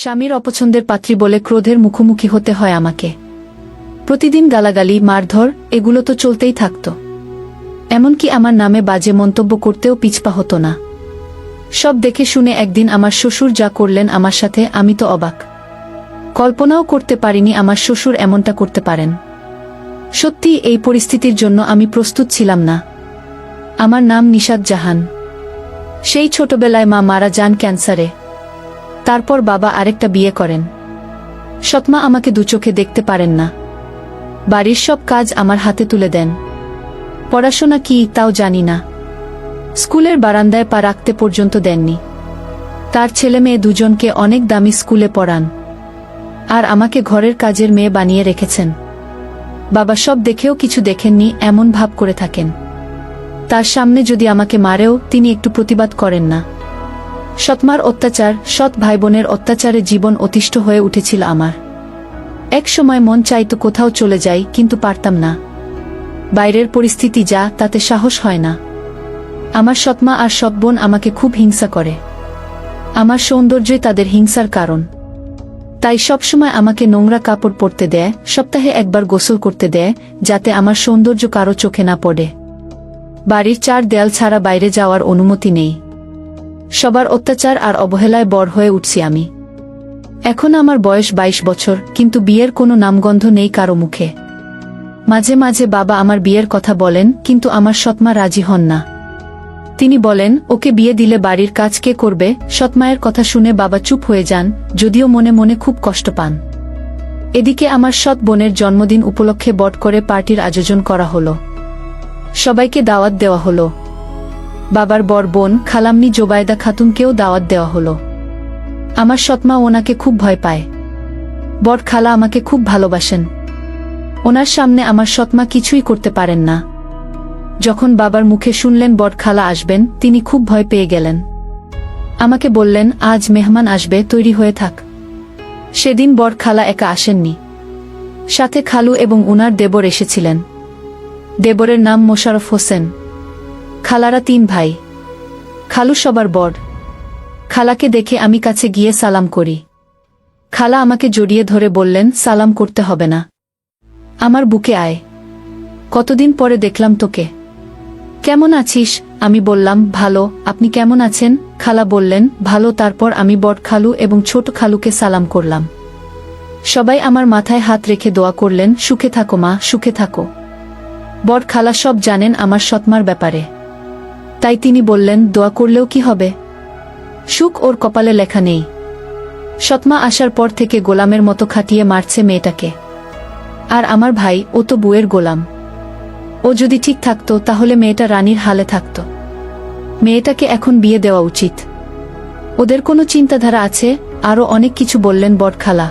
স্বামীর অপছন্দের পাত্রী বলে ক্রোধের মুখোমুখি হতে হয় আমাকে। প্রতিদিন গালাগালি, মারধর এগুলো তো চলতেই থাকত। এমনকি আমার নামে বাজে মন্তব্য করতেও পিছপা হতো না। সব দেখে শুনে একদিন আমার শ্বশুর যা করলেন আমার সাথে, আমি তো অবাক। কল্পনাও করতে পারিনি আমার শ্বশুর এমনটা করতে পারেন। সত্যি এই পরিস্থিতির জন্য আমি প্রস্তুত ছিলাম না। আমার নাম নিশাত জাহান। সেই ছোটবেলায় মা মারা যান ক্যান্সারে। তারপর বাবা আরেকটা বিয়ে করেন। সৎমা আমাকে দুচোখে দেখতে পারেন না। বাড়ির সব কাজ আমার হাতে তুলে দেন। পড়াশোনা কি তাও জানি না। স্কুলের বারান্দায় পা রাখতে পর্যন্ত দেননি। তার ছেলে মেয়ে দুজনকে অনেক দামি স্কুলে পড়ান, আর আমাকে ঘরের কাজের মেয়ে বানিয়ে রেখেছেন। বাবা সব দেখেও কিছু দেখেননি এমন ভাব করে থাকেন। তার সামনে যদি আমাকে মারেও তিনি একটু প্রতিবাদ করেন না। সৎমার অত্যাচার, সৎ ভাই বোনের অত্যাচারে জীবন অতিষ্ঠ হয়ে উঠেছিল আমার। এক সময় মন চাইতো কোথাও চলে যাই, কিন্তু পারতাম না। বাইরের পরিস্থিতি যা, তাতে সাহস হয় না। আমার সৎমা আর সৎ বোন আমাকে খুব হিংসা করে। আমার সৌন্দর্যই তাদের হিংসার কারণ। তাই সবসময় আমাকে নোংরা কাপড় পরতে দেয়, সপ্তাহে একবার গোসল করতে দেয়, যাতে আমার সৌন্দর্য কারো চোখে না পড়ে। বাড়ির চার দেয়াল ছাড়া বাইরে যাওয়ার অনুমতি নেই। সবার অত্যাচার আর অবহেলায় বড় হয়ে উঠছি আমি। এখন আমার বয়স 22 বছর, কিন্তু বিয়ের কোনো নামগন্ধ নেই কারো মুখে। মাঝে মাঝে বাবা আমার বিয়ের কথা বলেন, কিন্তু আমার সৎমা রাজি হন না। তিনি বলেন, ওকে বিয়ে দিলে বাড়ির কাজ কে করবে? সৎমায়ের কথা শুনে বাবা চুপ হয়ে যান, যদিও মনে মনে খুব কষ্ট পান। এদিকে আমার সৎ বোনের জন্মদিন উপলক্ষে বট করে পার্টির আয়োজন করা হলো। সবাইকে দাওয়াত দেওয়া হলো। বাবার বড় বোন খালাম্নি জোবায়দা খাতুনকেও দাওয়াত দেওয়া হলো। আমার সৎমা ওনাকে খুব ভয় পায়। বড় খালা আমাকে খুব ভালোবাসেন। ওনার সামনে আমার সৎমা কিছুই করতে পারেন না। যখন বাবার মুখে শুনলেন বড় খালা আসবেন, তিনি খুব ভয় পেয়ে গেলেন। আমাকে বললেন, আজ মেহমান আসবে, তৈরি হয়ে থাক। সেদিন বড় খালা একা আসেননি, সাথে খালু এবং উনার দেবর এসেছিলেন। দেবরের নাম মোশাররফ হোসেন। খালারা 3 ভাই। খালু সবার বড়। খালাকে দেখে আমি কাছে গিয়ে সালাম করি। খালা আমাকে জড়িয়ে ধরে বললেন, সালাম করতে হবে না, আমার বুকে আয়। কতদিন পরে দেখলাম তোকে, কেমন আছিস? আমি বললাম, ভালো, আপনি কেমন আছেন? খালা বললেন, ভালো। তারপর আমি বড় খালু এবং ছোট খালুকে সালাম করলাম। সবাই আমার মাথায় হাত রেখে দোয়া করলেন, সুখে থাকো মা, সুখে থাকো। বড় খালা সব জানেন আমার সৎমার ব্যাপারে। তাই তিনি বললেন, দোয়া করলেও কি হবে? সুখ ওর কপালে লেখা নেই। সৎমা আসার পর থেকে গোলামের মতো খাটিয়ে মারছে মেয়েটাকে। আর আমার ভাই, ও তো বুয়ের গোলাম। ও যদি ঠিক থাকতো তাহলে মেয়েটা রানীর হালে থাকত। মেয়েটাকে এখন বিয়ে দেওয়া উচিত। ওদের কোনো চিন্তাধারা আছে? আরও অনেক কিছু বললেন বড় খালা।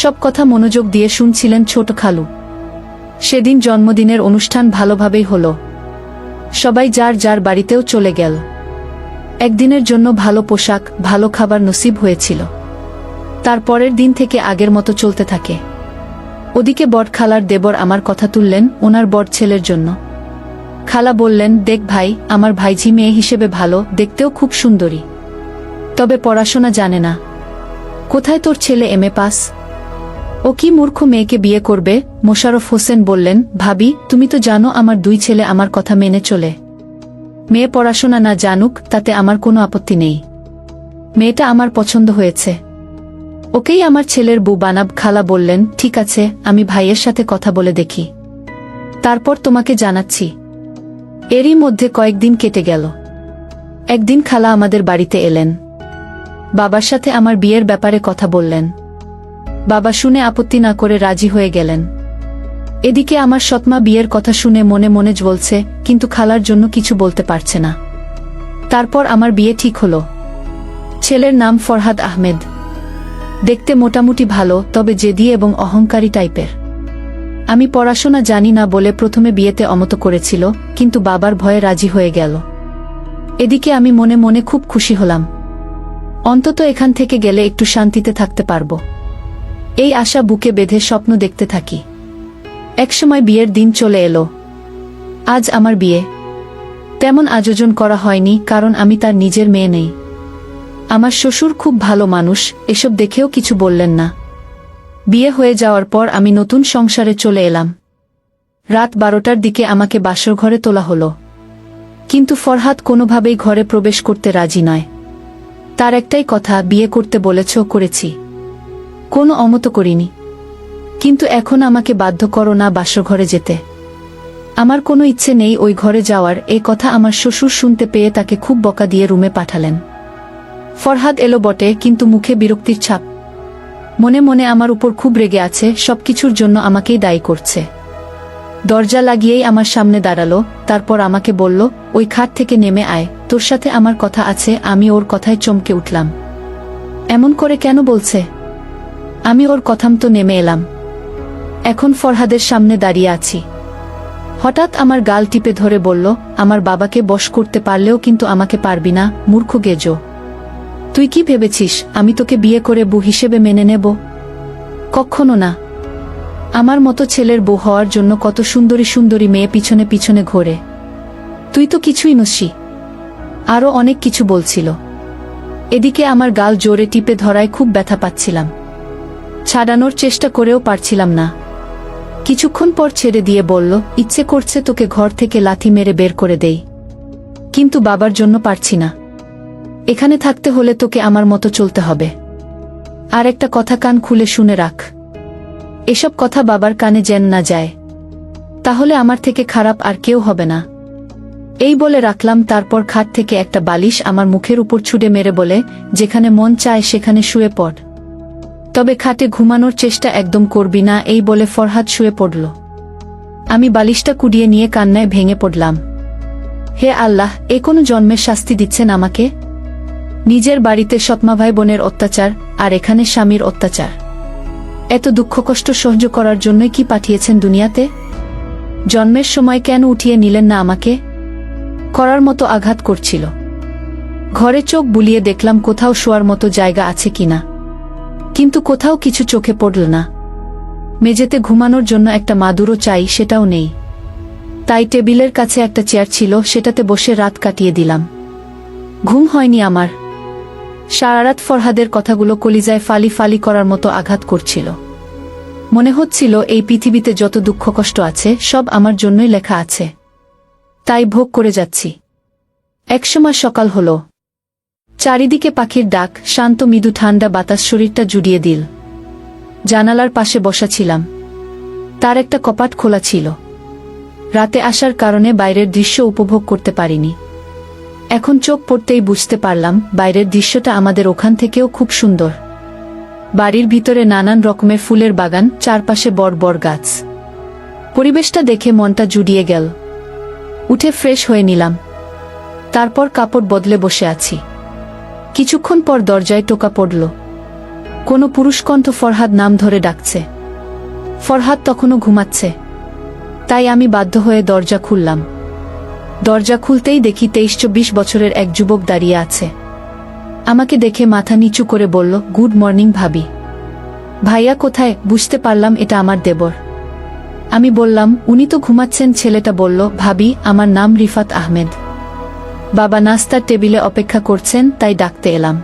সব কথা মনোযোগ দিয়ে শুনছিলেন ছোট খালু। সেদিন জন্মদিনের অনুষ্ঠান ভালোভাবেই হলো। সবাই যার যার বাড়িতেও চলে গেল। একদিনের জন্য ভালো পোশাক, ভালো খাবার নসিব হয়েছিল। তারপরের দিন থেকে আগের মতো চলতে থাকে। ওদিকে বড় খালার দেবর আমার কথা তুললেন ওনার বড় ছেলের জন্য। খালা বললেন, দেখ ভাই, আমার ভাইঝি মেয়ে হিসেবে ভালো, দেখতেও খুব সুন্দরী, তবে পড়াশোনা জানে না। কোথায় তোর ছেলে MA পাস? ও কি মূর্খ মেয়েকে বিয়ে করবে? মোশাররফ হোসেন বললেন, ভাবি, তুমি তো জানো আমার 2 ছেলে আমার কথা মেনে চলে। মেয়ে পড়াশোনা না জানুক, তাতে আমার কোনো আপত্তি নেই। মেয়েটা আমার পছন্দ হয়েছে, ওকেই আমার ছেলের বউ বানাব। খালা বললেন, ঠিক আছে, আমি ভাইয়ের সাথে কথা বলে দেখি, তারপর তোমাকে জানাচ্ছি। এরই মধ্যে কয়েকদিন কেটে গেল। একদিন খালা আমাদের বাড়িতে এলেন। বাবার সাথে আমার বিয়ের ব্যাপারে কথা বললেন। বাবা শুনে আপত্তি না করে রাজি হয়ে গেলেন। এদিকে আমার সৎমা বিয়ের কথা শুনে মনে মনে জ্বলছে, কিন্তু খালার জন্য কিছু বলতে পারছে না। তারপর আমার বিয়ে ঠিক হলো। ছেলের নাম ফরহাদ আহমেদ। দেখতে মোটামুটি ভালো, তবে জেদি এবং অহংকারী টাইপের। আমি পড়াশোনা জানি না বলে প্রথমে বিয়েতে অমত করেছিল, কিন্তু বাবার ভয়ে রাজি হয়ে গেল। এদিকে আমি মনে মনে খুব খুশি হলাম। অন্তত এখান থেকে গেলে একটু শান্তিতে থাকতে পারবো, এই আশা বুকে বেঁধে স্বপ্ন দেখতে থাকি। একসময় বিয়ের দিন চলে এলো। আজ আমার বিয়ে। তেমন আয়োজন করা হয়নি, কারণ আমি তার নিজের মেয়ে নেই। আমার শ্বশুর খুব ভালো মানুষ, এসব দেখেও কিছু বললেন না। বিয়ে হয়ে যাওয়ার পর আমি নতুন সংসারে চলে এলাম। রাত 12টার দিকে আমাকে বাসর ঘরে তোলা হলো, কিন্তু ফরহাদ কোনোভাবেই ঘরে প্রবেশ করতে রাজি নয়। তার একটাই কথা, বিয়ে করতে বলেছ, করেছি, কোনো অমত করিনি, কিন্তু এখন আমাকে বাধ্য করো না বাসর ঘরে যেতে। আমার কোনো ইচ্ছে নেই ওই ঘরে যাওয়ার। এই কথা আমার শ্বশুর শুনতে পেয়ে তাকে খুব বকা দিয়ে রুমে পাঠালেন। ফরহাদ এলো বটে, কিন্তু মুখে বিরক্তির ছাপ। মনে মনে আমার উপর খুব রেগে আছে, সবকিছুর জন্য আমাকেই দায়ী করছে। দরজা লাগিয়েই আমার সামনে দাঁড়ালো, তারপর আমাকে বলল, ওই খাট থেকে নেমে আয়, তোর সাথে আমার কথা আছে। আমি ওর কথায় চমকে উঠলাম। এমন করে কেন বলছে? আমি ওর কথা মতো নেমে এলাম। এখন ফরহাদের সামনে দাঁড়িয়ে আছি। হঠাৎ আমার গাল টিপে ধরে বলল, আমার বাবাকে বশ করতে পারলেও কিন্তু আমাকে পারবি না, মূর্খ গেজো। তুই কি ভেবেছিস আমি তোকে বিয়ে করে বউ হিসেবে মেনে নেব? কখনো না। আমার মতো ছেলের বউ হওয়ার জন্য কত সুন্দরী সুন্দরী মেয়ে পিছনে পিছনে ঘোরে। তুই তো কিছুই নসি। আরও অনেক কিছু বলছিল। এদিকে আমার গাল জোরে টিপে ধরায় খুব ব্যথা পাচ্ছিলাম। ছাড়ানোর চেষ্টা করেও পারছিলাম না। কিছুক্ষণ পর ছেড়ে দিয়ে বলল, ইচ্ছে করছে তোকে ঘর থেকে লাথি মেরে বের করে দেই, কিন্তু বাবার জন্য পারছি না। এখানে থাকতে হলে তোকে আমার মতো চলতে হবে। আর একটা কথা কান খুলে শুনে রাখ, এসব কথা বাবার কানে যেন না যায়, তাহলে আমার থেকে খারাপ আর কেউ হবে না। এই বলে রাখলাম। তারপর খাট থেকে একটা বালিশ আমার মুখের উপর ছুঁড়ে মেরে বলে, যেখানে মন চায় সেখানে শুয়ে পড়, তবে খাটে ঘুমানোর চেষ্টা একদম করবি না। এই বলে ফরহাদ শুয়ে পড়ল। আমি বালিশটা কুড়িয়ে নিয়ে কান্নায় ভেঙে পড়লাম। হে আল্লাহ, এ কোনো জন্মের শাস্তি দিচ্ছেন আমাকে? নিজের বাড়িতে সৎমা ভাই বোনের অত্যাচার, আর এখানে স্বামীর অত্যাচার। এত দুঃখ কষ্ট সহ্য করার জন্যই কি পাঠিয়েছেন দুনিয়াতে? জন্মের সময় কেন উঠিয়ে নিলেন না আমাকে? করার মতো আঘাত করছিল। ঘরে চোখ বুলিয়ে দেখলাম কোথাও শোয়ার মতো জায়গা আছে কিনা, কিন্তু কোথাও কিছু চোখে পড়ল না। মেঝেতে ঘুমানোর জন্য একটা মাদুরও চাই, সেটাও নেই। তাই টেবিলের কাছে একটা চেয়ার ছিল, সেটাতে বসে রাত কাটিয়ে দিলাম। ঘুম হয়নি আমার। সারারাত ফরহাদের কথাগুলো কলিজায় ফালি ফালি করার মতো আঘাত করছিল। মনে হচ্ছিল এই পৃথিবীতে যত দুঃখ কষ্ট আছে সব আমার জন্যই লেখা আছে, তাই ভোগ করে যাচ্ছি। একসময় সকাল হলো। চারিদিকে পাখির ডাক, শান্ত মৃদু ঠান্ডা বাতাস শরীরটা জুড়িয়ে দিল। জানালার পাশে বসা ছিলাম। তার একটা কপাট খোলা ছিল। রাতে আসার কারণে বাইরের দৃশ্য উপভোগ করতে পারিনি। এখন চোখ পড়তেই বুঝতে পারলাম বাইরের দৃশ্যটা আমাদের ওখান থেকেও খুব সুন্দর। বাড়ির ভিতরে নানান রকমের ফুলের বাগান, চারপাশে বড় বড় গাছ। পরিবেশটা দেখে মনটা জুড়িয়ে গেল। উঠে ফ্রেশ হয়ে নিলাম। তারপর কাপড় বদলে বসে আছি। কিছুক্ষণ পর দরজায় টোকা পড়ল। কোনো পুরুষ কণ্ঠ ফরহাদ নাম ধরে ডাকছে। ফরহাদ তখনও ঘুমাচ্ছে, তাই আমি বাধ্য হয়ে দরজা খুললাম। দরজা খুলতেই দেখি 23-24 বছরের এক যুবক দাঁড়িয়ে আছে। আমাকে দেখে মাথা নিচু করে বলল, গুড মর্নিং ভাবি। ভাইয়া কোথায়? বুঝতে পারলাম এটা আমার দেবর। আমি বললাম, উনি তো ঘুমাচ্ছেন। ছেলেটা বলল, ভাবি, আমার নাম রিফাত আহমেদ। বাবা নাস্তার টেবিলে অপেক্ষা করছেন, তাই ডাকতে এলাম।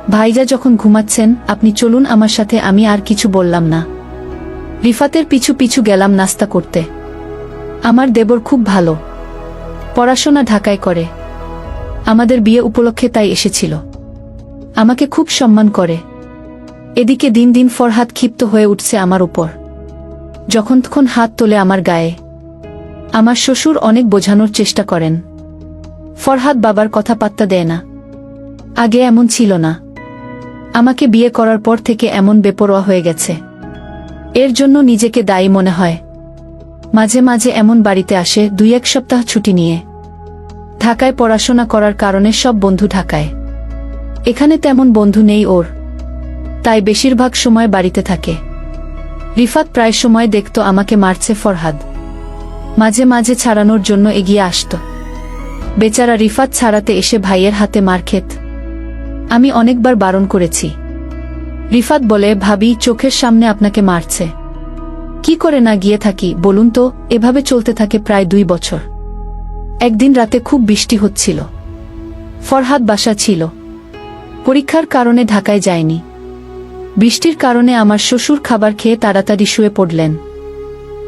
ভাইজা যখন ঘুমাচ্ছেন, আপনি চলুন আমার সাথে। আমি আর কিছু বললাম না। রিফাতের পিছু পিছু গেলাম নাস্তা করতে। আমার দেবর খুব ভালো, পড়াশোনা ঢাকায় করে। আমাদের বিয়ে উপলক্ষে তাই এসেছিল। আমাকে খুব সম্মান করে। এদিকে দিন দিন ফরহাদ ক্ষিপ্ত হয়ে উঠছে আমার উপর। যখন তখন হাত তোলে আমার গায়ে। আমার শ্বশুর অনেক বোঝানোর চেষ্টা করেন। ফরহাদ বাবার কথা পাত্তা দেয় না। আগে এমন ছিল না। আমাকে বিয়ে করার পর থেকে এমন বেপরোয়া হয়ে গেছে। এর জন্য নিজেকে দায়ী মনে হয়। মাঝে মাঝে এমন বাড়িতে আসে 2-1 সপ্তাহ ছুটি নিয়ে। ঢাকায় পড়াশোনা করার কারণে সব বন্ধু ঢাকায়। এখানে তেমন বন্ধু নেই ওর, তাই বেশিরভাগ সময় বাড়িতে থাকে। রিফাত প্রায় সময় দেখত আমাকে মারছে ফরহাদ। মাঝে মাঝে ছাড়ানোর জন্য এগিয়ে আসত। বেচারা রিফাত ছাড়াতে এসে ভাইয়ের হাতে মার খেত। আমি অনেকবার বারণ করেছি। রিফাত বলে, ভাবি, চোখের সামনে আপনাকে মারছে, কি করে না গিয়ে থাকি বলুন তো? এভাবে চলতে থাকে প্রায় 2 বছর। একদিন রাতে খুব বৃষ্টি হচ্ছিল। ফরহাদ বাসা ছিল। পরীক্ষার কারণে ঢাকায় যায়নি। বৃষ্টির কারণে আমার শ্বশুর খাবার খেয়ে তাড়াতাড়ি শুয়ে পড়লেন।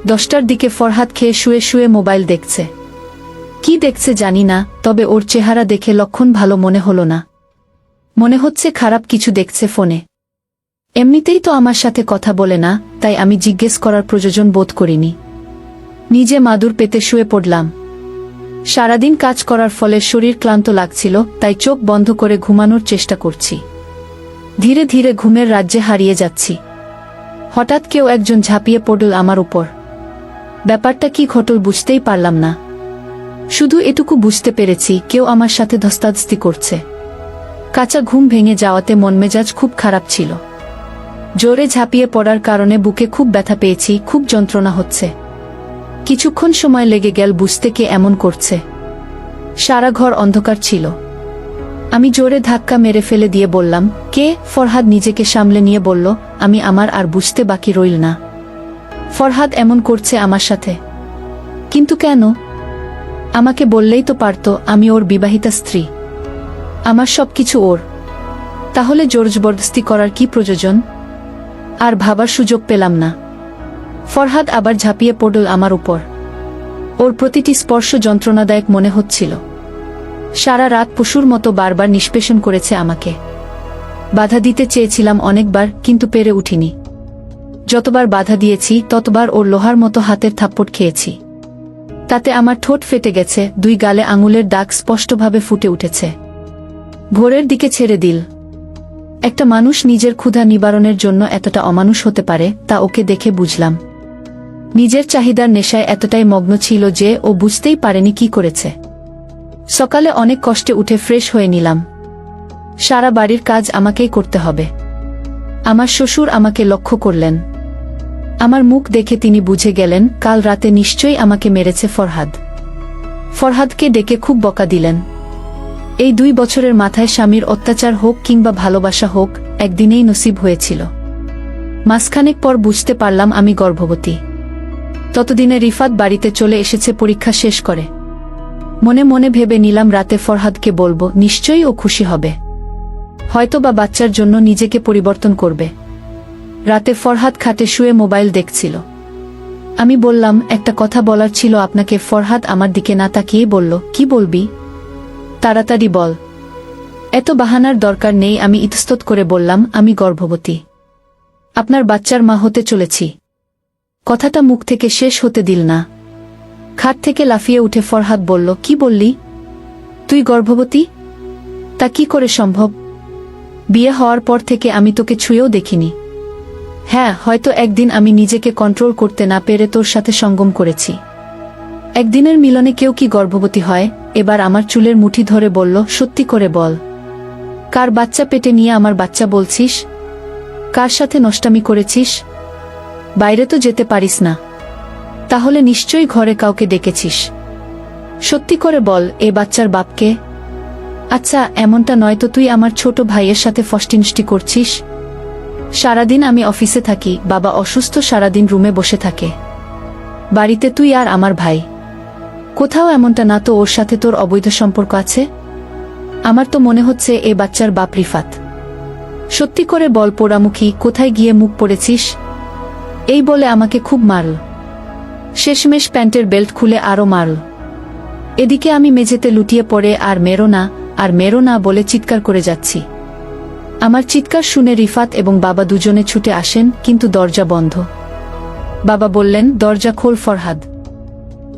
10টার দিকে ফরহাদ খেয়ে শুয়ে শুয়ে মোবাইল দেখছে। কি দেখছে জানি না, তবে ওর চেহারা দেখে লক্ষণ ভালো মনে হলো না। মনে হচ্ছে খারাপ কিছু দেখছে ফোনে। এমনিতেই তো আমার সাথে কথা বলে না, তাই আমি জিজ্ঞেস করার প্রয়োজন বোধ করিনি। নিজে মাদুর পেতে শুয়ে পড়লাম। সারাদিন কাজ করার ফলে শরীর ক্লান্ত লাগছিল, তাই চোখ বন্ধ করে ঘুমানোর চেষ্টা করছি। ধীরে ধীরে ঘুমের রাজ্যে হারিয়ে যাচ্ছি। হঠাৎ কেউ একজন ঝাঁপিয়ে পড়ল আমার উপর। ব্যাপারটা কি ঘটল বুঝতেই পারলাম না। শুধু এটুকু বুঝতে পেরেছি কেউ আমার সাথে ধস্তাধস্তি করছে। কাঁচা ঘুম ভেঙে যাওয়াতে মনমেজাজ খুব খারাপ ছিল। জোরে ঝাঁপিয়ে পড়ার কারণে বুকে খুব ব্যথা পেয়েছি, খুব যন্ত্রণা হচ্ছে। কিছুক্ষণ সময় লেগে গেল বুঝতে কে এমন করছে। সারা ঘর অন্ধকার ছিল। আমি জোরে ধাক্কা মেরে ফেলে দিয়ে বললাম, কে? ফরহাদ নিজেকে সামলে নিয়ে বলল, আমি। আমার আর বুঝতে বাকি রইল না। ফরহাদ এমন করছে আমার সাথে, কিন্তু কেন? আমাকে বললেই তো পারত আমি ওর বিবাহিতা স্ত্রী, আমার সবকিছু ওর। তাহলে জোরজবরদস্তি করার কি প্রয়োজন? আর ভাবার সুযোগ পেলাম না। ফরহাদ আবার ঝাঁপিয়ে পড়ল আমার উপর। ওর প্রতিটি স্পর্শ যন্ত্রণাদায়ক মনে হচ্ছিল। সারা রাত পশুর মতো বারবার নিষ্পেষণ করেছে আমাকে। বাধা দিতে চেয়েছিলাম অনেকবার, কিন্তু পেরে উঠিনি। যতবার বাধা দিয়েছি ততবার ওর লোহার মতো হাতের থাপ্পড় খেয়েছি। তাতে আমার ঠোঁট ফেটে গেছে, 2 গালে আঙুলের দাগ স্পষ্টভাবে ফুটে উঠেছে। ভোরের দিকে ছেড়ে দিল। একটা মানুষ নিজের ক্ষুধা নিবারণের জন্য এতটা অমানুষ হতে পারে, তা ওকে দেখে বুঝলাম। নিজের চাহিদার নেশায় এতটাই মগ্ন ছিল যে ও বুঝতেই পারেনি কি করেছে। সকালে অনেক কষ্টে উঠে ফ্রেশ হয়ে নিলাম। সারা বাড়ির কাজ আমাকেই করতে হবে। আমার শ্বশুর আমাকে লক্ষ্য করলেন। আমার মুখ দেখে তিনি বুঝে গেলেন কাল রাতে নিশ্চয়ই আমাকে মেরেছে ফরহাদ। ফরহাদকে ডেকে খুব বকা দিলেন। এই 2 বছরের মাথায় স্বামীর অত্যাচার হোক কিংবা ভালোবাসা হোক, একদিনেই নসিব হয়েছিল। মাসখানেক পর বুঝতে পারলাম আমি গর্ভবতী। ততদিনে রিফাত বাড়িতে চলে এসেছে পরীক্ষা শেষ করে। মনে মনে ভেবে নিলাম রাতে ফরহাদকে বলবো, নিশ্চয়ই ও খুশি হবে। হয়তোবা বাচ্চার জন্য নিজেকে পরিবর্তন করবে। রাতে ফরহাদ খাটে শুয়ে মোবাইল দেখছিল। আমি বললাম, একটা কথা বলার ছিল আপনাকে। ফরহাদ আমার দিকে না তাকিয়ে বলল, কি বলবি? তাড়াতাড়ি বল। এত বাহানার দরকার নেই। আমি ইতস্তত করে বললাম, আমি গর্ভবতী। আপনার বাচ্চার মা হতে চলেছি। কথাটা মুখ থেকে শেষ হতে দিল না। খাট থেকে লাফিয়ে উঠে ফরহাদ বলল, কি বললি? তুই গর্ভবতী? তা কি করে সম্ভব? বিয়ে হওয়ার পর থেকে আমি তোকে ছুঁয়েও দেখিনি। হ্যাঁ, হয়তো একদিন আমি নিজেকে কন্ট্রোল করতে না পেরে তোর সাথে সঙ্গম করেছি। একদিনের মিলনে কেউ কি গর্ভবতী হয়? এবার আমার চুলের মুঠি ধরে বলল, সত্যি করে বল। কার বাচ্চা পেটে নিয়ে আমার বাচ্চা বলছিস? কার সাথে নষ্টামি করেছিস? বাইরে তো যেতে পারিস না, তাহলে নিশ্চয়ই ঘরে কাউকে ডেকেছিস। সত্যি করে বল, এ বাচ্চার বাপকে? আচ্ছা, এমনটা নয় তো তুই আমার ছোট ভাইয়ের সাথে ফষ্টিনষ্টি করছিস? সারাদিন আমি অফিসে থাকি, বাবা অসুস্থ, সারাদিন রুমে বসে থাকে। বাড়িতে তুই আর আমার ভাই। কোথাও এমনটা না তো ওর সাথে তোর অবৈধ সম্পর্ক আছে? আমার তো মনে হচ্ছে এ বাচ্চার বাপ রিফাত। সত্যি করে বল পোড়ামুখী, কোথায় গিয়ে মুখ পড়েছিস? এই বলে আমাকে খুব মারল। শেষমেশ প্যান্টের বেল্ট খুলে আরও মারল। এদিকে আমি মেঝেতে লুটিয়ে পড়ে আর মেরো না বলে চিৎকার করে যাচ্ছি। আমার চিৎকার শুনে রিফাত এবং বাবা দুজনে ছুটে আসেন, কিন্তু দরজা বন্ধ। বাবা বললেন, দরজা খোল ফরহাদ,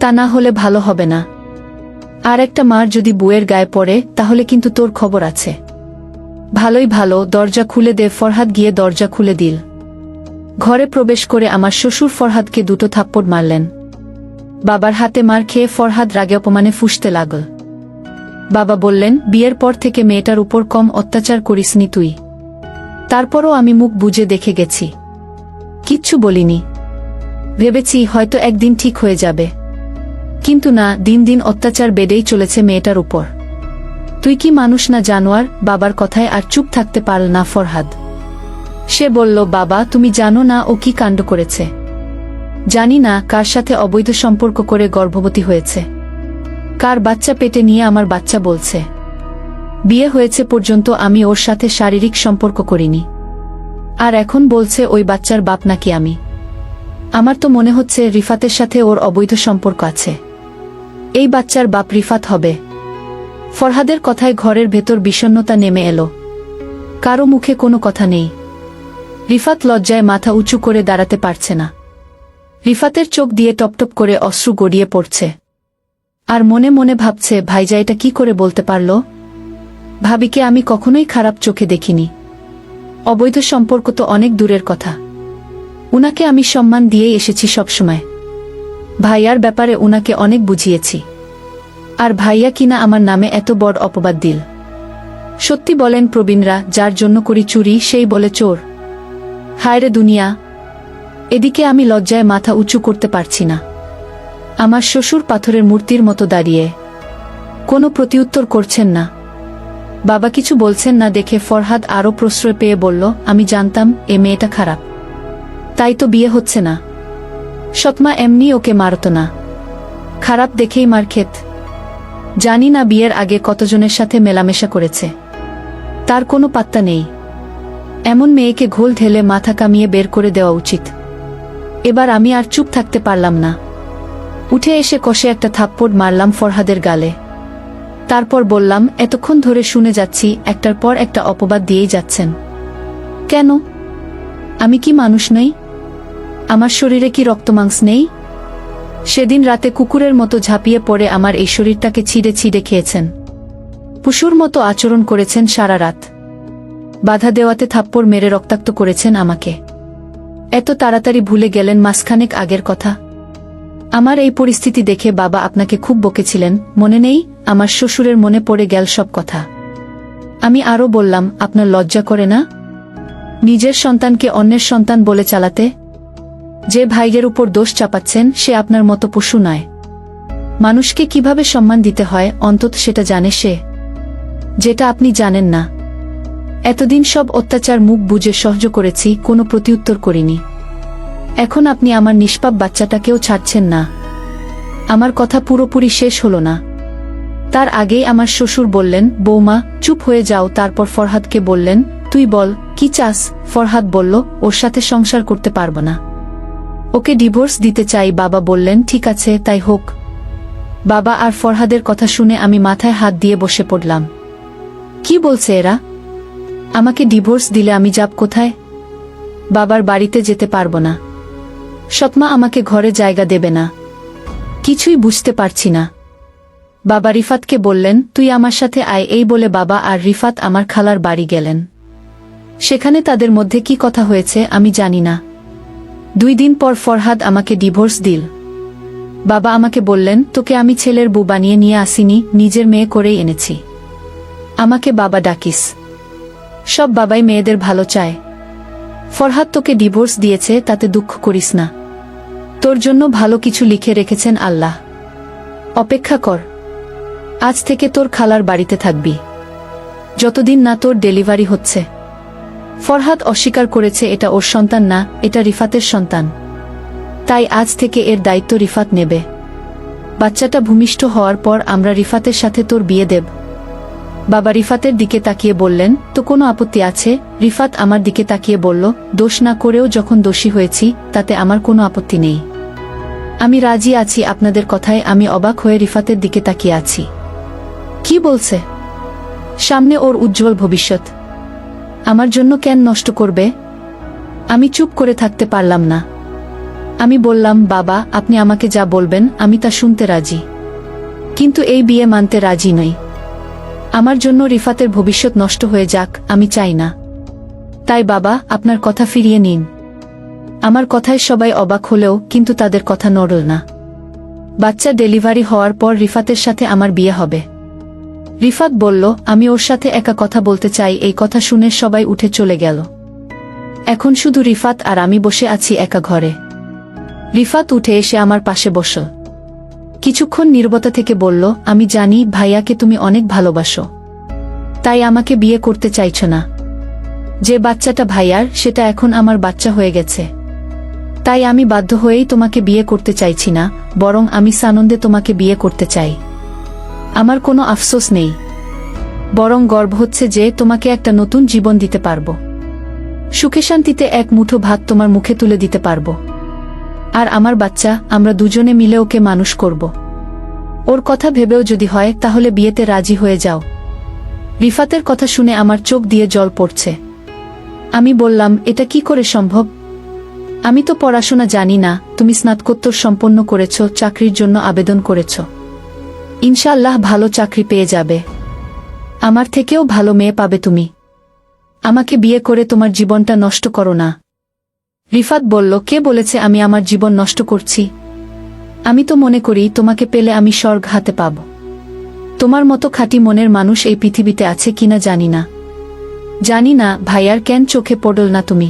তা না হলে ভালো হবে না। আর একটা মার যদি বউয়ের গায়ে পড়ে তাহলে কিন্তু তোর খবর আছে। ভালোই ভালো, দরজা খুলে দে। ফরহাদ গিয়ে দরজা খুলে দিল। ঘরে প্রবেশ করে আমার শ্বশুর ফরহাদকে 2 থাপ্পড় মারলেন। বাবার হাতে মার খেয়ে ফরহাদ রাগে অপমানে ফুঁসতে লাগল। বাবা বললেন, বিয়ের পর থেকে মেয়েটার উপর কম অত্যাচার করিসনি তুই। তারপরও আমি মুখ বুজে দেখে গেছি, কিচ্ছু বলিনি। ভেবেছি হয়তো একদিন ঠিক হয়ে যাবে, কিন্তু না, দিন দিন অত্যাচার বেড়েই চলেছে মেয়েটার উপর। তুই কি মানুষ না জানোয়ার? বাবার কথায় আর চুপ থাকতে পারল না ফরহাদ। সে বলল, বাবা তুমি জানো না ও কি কাণ্ড করেছে? জানি না কার সাথে অবৈধ সম্পর্ক করে গর্ভবতী হয়েছে, কার বাচ্চা পেটে নিয়ে আমার বাচ্চা বলছে। বিয়ে হয়েছে পর্যন্ত আমি ওর সাথে শারীরিক সম্পর্ক করিনি, আর এখন বলছে ওই বাচ্চার বাপ নাকি আমি। আমার তো মনে হচ্ছে রিফাতের সাথে ওর অবৈধ সম্পর্ক আছে। এই বাচ্চার বাপ রিফাত হবে। ফরহাদের কথায় ঘরের ভেতর বিষণ্ণতা নেমে এলো। কারো মুখে কোনো কথা নেই। রিফাত লজ্জায় মাথা উঁচু করে দাঁড়াতে পারছে না। রিফাতের চোখ দিয়ে টপটপ করে অশ্রু গড়িয়ে পড়ছে। আর মনে মনে ভাবছে, ভাইজা এটা কি করে বলতে পারল? ভাবিকে আমি কখনোই খারাপ চোখে দেখিনি। অবৈধ সম্পর্ক তো অনেক দূরের কথা। উনাকে আমি সম্মান দিয়েই এসেছি সবসময়। ভাইয়ার ব্যাপারে উনাকে অনেক বুঝিয়েছি। আর ভাইয়া কিনা আমার নামে এত বড় অপবাদ দিল। সত্যি বলেন প্রবীণরা, যার জন্য করি চুরি সেই বলে চোর। হায়রে দুনিয়া! এদিকে আমি লজ্জায় মাথা উঁচু করতে পারছি না। আমার শ্বশুর পাথরের মূর্তির মতো দাঁড়িয়ে কোনো প্রতিউত্তর করছেন না। বাবা কিছু বলছেন না দেখে ফরহাদ আরও প্রশ্রয় পেয়ে বলল, আমি জানতাম এ মেয়েটা খারাপ, তাই তো বিয়ে হচ্ছে না। সৎমা এমনি ওকে মারত না, খারাপ দেখেই মার খেত। জানি না বিয়ের আগে কতজনের সাথে মেলামেশা করেছে, তার কোনো পাত্তা নেই। এমন মেয়েকে ঘোল ঢেলে মাথা কামিয়ে বের করে দেওয়া উচিত। এবার আমি আর চুপ থাকতে পারলাম না। উঠে এসে কষে একটা থাপ্পড় মারলাম ফরহাদের গালে। তারপর বললাম, এতক্ষণ ধরে শুনে যাচ্ছি একটার পর একটা অপবাদ দিয়েই যাচ্ছেন। কেন? আমি কি মানুষ নই? আমার শরীরে কি রক্তমাংস নেই? সেদিন রাতে কুকুরের মতো ঝাঁপিয়ে পড়ে আমার এই শরীরটাকে ছিঁড়ে ছিঁড়ে খেয়েছেন। পশুর মতো আচরণ করেছেন সারা রাত। বাধা দেওয়াতে থাপ্পড় মেরে রক্তাক্ত করেছেন আমাকে। এত তাড়াতাড়ি ভুলে গেলেন মাসখানেক আগের কথা? আমার এই পরিস্থিতি দেখে বাবা আপনাকে খুব বকেছিলেন, মনে নেই? আমার শ্বশুরের মনে পড়ে গেল সব কথা। আমি আরও বললাম, আপনার লজ্জা করে না নিজের সন্তানকে অন্যের সন্তান বলে চালাতে? যে ভাইয়ের উপর দোষ চাপাচ্ছেন সে আপনার মতো পশু নয়। মানুষকে কিভাবে সম্মান দিতে হয় অন্তত সেটা জানে সে, যেটা আপনি জানেন না। এতদিন সব অত্যাচার মুখ বুজে সহ্য করেছি, কোনো প্রতিউত্তর করিনি। এখন আপনি আমার নিষ্পাপ বাচ্চাটাকেও ছাড়ছেন না। আমার কথা পুরোপুরি শেষ হলো না। তার আগেই আমার শ্বশুর বললেন, বৌমা চুপ হয়ে যাও। তারপর ফরহাদকে বললেন, তুই বল কি চাস? ফরহাদ বলল, ওর সাথে সংসার করতে পারব না, ওকে ডিভোর্স দিতে চাই। বাবা বললেন, ঠিক আছে তাই হোক। বাবা আর ফরহাদের কথা শুনে আমি মাথায় হাত দিয়ে বসে পড়লাম। কি বলছে এরা? আমাকে ডিভোর্স দিলে আমি যাব কোথায়? বাবার বাড়িতে যেতে পারব না। সৎমা আমাকে ঘরে জায়গা দেবে না। কিছুই বুঝতে পারছি না। বাবা রিফাতকে বললেন, তুই আমার সাথে আয়। এই বলে বাবা আর রিফাত আমার খালার বাড়ি গেলেন। সেখানে তাদের মধ্যে কি কথা হয়েছে আমি জানি না। 2 দিন পর ফরহাদ আমাকে ডিভোর্স দিল। বাবা আমাকে বললেন, তোকে আমি ছেলের বউ বানিয়ে নিয়ে আসিনি, নিজের মেয়ে করেই এনেছি। আমাকে বাবা ডাকিস। সব বাবাই মেয়েদের ভালো চায়। ফরহাদ তোকে ডিভোর্স দিয়েছে, তাতে দুঃখ করিস না। তোর জন্য ভালো কিছু লিখে রেখেছেন আল্লাহ। অপেক্ষা কর। আজ থেকে তোর খালার বাড়িতে থাকবি, যতদিন না তোর ডেলিভারি হচ্ছে। ফরহাদ অস্বীকার করেছে এটা ওর সন্তান না, এটা রিফাতের সন্তান। তাই আজ থেকে এর দায়িত্ব রিফাত নেবে। বাচ্চাটা ভূমিষ্ঠ হওয়ার পর আমরা রিফাতের সাথে তোর বিয়ে দেব। বাবা রিফাতের দিকে তাকিয়ে বললেন, তো কোনো আপত্তি আছে? রিফাত আমার দিকে তাকিয়ে বলল, দোষ না করেও যখন দোষী হয়েছি তাতে আমার কোনো আপত্তি নেই। আমি রাজি আছি আপনাদের কথায়। আমি অবাক হয়ে রিফাতের দিকে তাকিয়ে আছি। কি বলছে? সামনে ওর উজ্জ্বল ভবিষ্যৎ, আমার জন্য কেন নষ্ট করবে? আমি চুপ করে থাকতে পারলাম না। আমি বললাম, বাবা আপনি আমাকে যা বলবেন আমি তা শুনতে রাজি, কিন্তু এই বিয়ে মানতে রাজি নই। আমার জন্য রিফাতের ভবিষ্যৎ নষ্ট হয়ে যাক আমি চাই না। তাই বাবা আপনার কথা ফিরিয়ে নিন। আমার কথায় সবাই অবাক হলেও কিন্তু তাদের কথা নড়ল না। বাচ্চা ডেলিভারি হওয়ার পর রিফাতের সাথে আমার বিয়ে হবে। রিফাত বলল, আমি ওর সাথে একা কথা বলতে চাই। এই কথা শুনে সবাই উঠে চলে গেল। এখন শুধু রিফাত আর আমি বসে আছি একা ঘরে। রিফাত উঠে এসে আমার পাশে বসল। কিছুক্ষণ নীরবতা থেকে বলল, আমি জানি ভাইয়াকে তুমি অনেক ভালোবাসো, তাই আমাকে বিয়ে করতে চাইছ না। যে বাচ্চাটা ভাইয়ার সেটা এখন আমার বাচ্চা হয়ে গেছে, তাই আমি বাধ্য হয়েই তোমাকে বিয়ে করতে চাইছি না, বরং আমি সানন্দে তোমাকে বিয়ে করতে চাই। আমার কোনো আফসোস নেই। বরং গর্ব হচ্ছে যে তোমাকে একটা নতুন জীবন দিতে পারবো। সুখে শান্তিতে এক মুঠো ভাত তোমার মুখে তুলে দিতে পারবো। আর আমার বাচ্চা, আমরা দুজনে মিলে ওকে মানুষ করব। ওর কথা ভেবেও যদি হয় তাহলে বিয়েতে রাজি হয়ে যাও। রিফাতের কথা শুনে আমার চোখ দিয়ে জল পড়ছে। আমি বললাম, এটা কি করে সম্ভব? আমি তো পড়াশোনা জানি না, তুমি স্নাতকোত্তর সম্পন্ন করেছ, চাকরির জন্য আবেদন করেছ। ইনশাআল্লাহ ভালো চাকরি পেয়ে যাবে। আমার থেকেও ভালো মেয়ে পাবে তুমি। আমাকে বিয়ে করে তোমার জীবনটা নষ্ট করো না। রিফাত বলল, কে বলেছে আমি আমার জীবন নষ্ট করছি? আমি তো মনে করি তোমাকে পেলে আমি স্বর্গ হাতে পাব। তোমার মতো খাঁটি মনের মানুষ এই পৃথিবীতে আছে কিনা জানি না। জানি না ভাইয়ার কেন চোখে পড়ল না তুমি।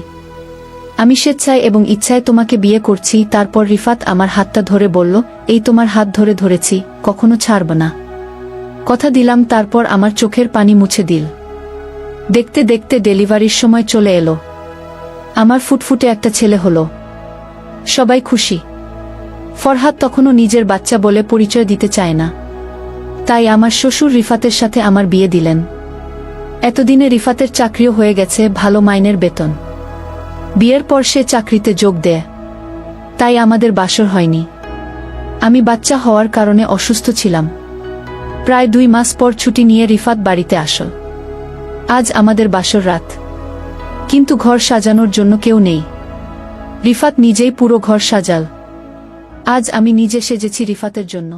আমি স্বেচ্ছায় এবং ইচ্ছায় তোমাকে বিয়ে করছি। তারপর রিফাত আমার হাতটা ধরে বলল, এই তোমার হাত ধরে ধরেছি, কখনো ছাড়ব না। কথা দিলাম। তারপর আমার চোখের পানি মুছে দিল। দেখতে দেখতে ডেলিভারির সময় চলে এলো। আমার ফুটফুটে একটা ছেলে হলো। সবাই খুশি। ফরহাদ তখনও নিজের বাচ্চা বলে পরিচয় দিতে চায় না। তাই আমার শ্বশুর রিফাতের সাথে আমার বিয়ে দিলেন। এতদিনে রিফাতের চাকরিও হয়ে গেছে, ভালো মাইনের বেতন। বিয়ের পর সে চাকরিতে যোগ দেয়। তাই আমাদের বাসর হয়নি। আমি বাচ্চা হওয়ার কারণে অসুস্থ ছিলাম। প্রায় 2 মাস পর ছুটি নিয়ে রিফাত বাড়িতে আসল। আজ আমাদের বাসর রাত, কিন্তু ঘর সাজানোর জন্য কেউ নেই। রিফাত নিজেই পুরো ঘর সাজাল। আজ আমি নিজে সেজেছি রিফাতের জন্য।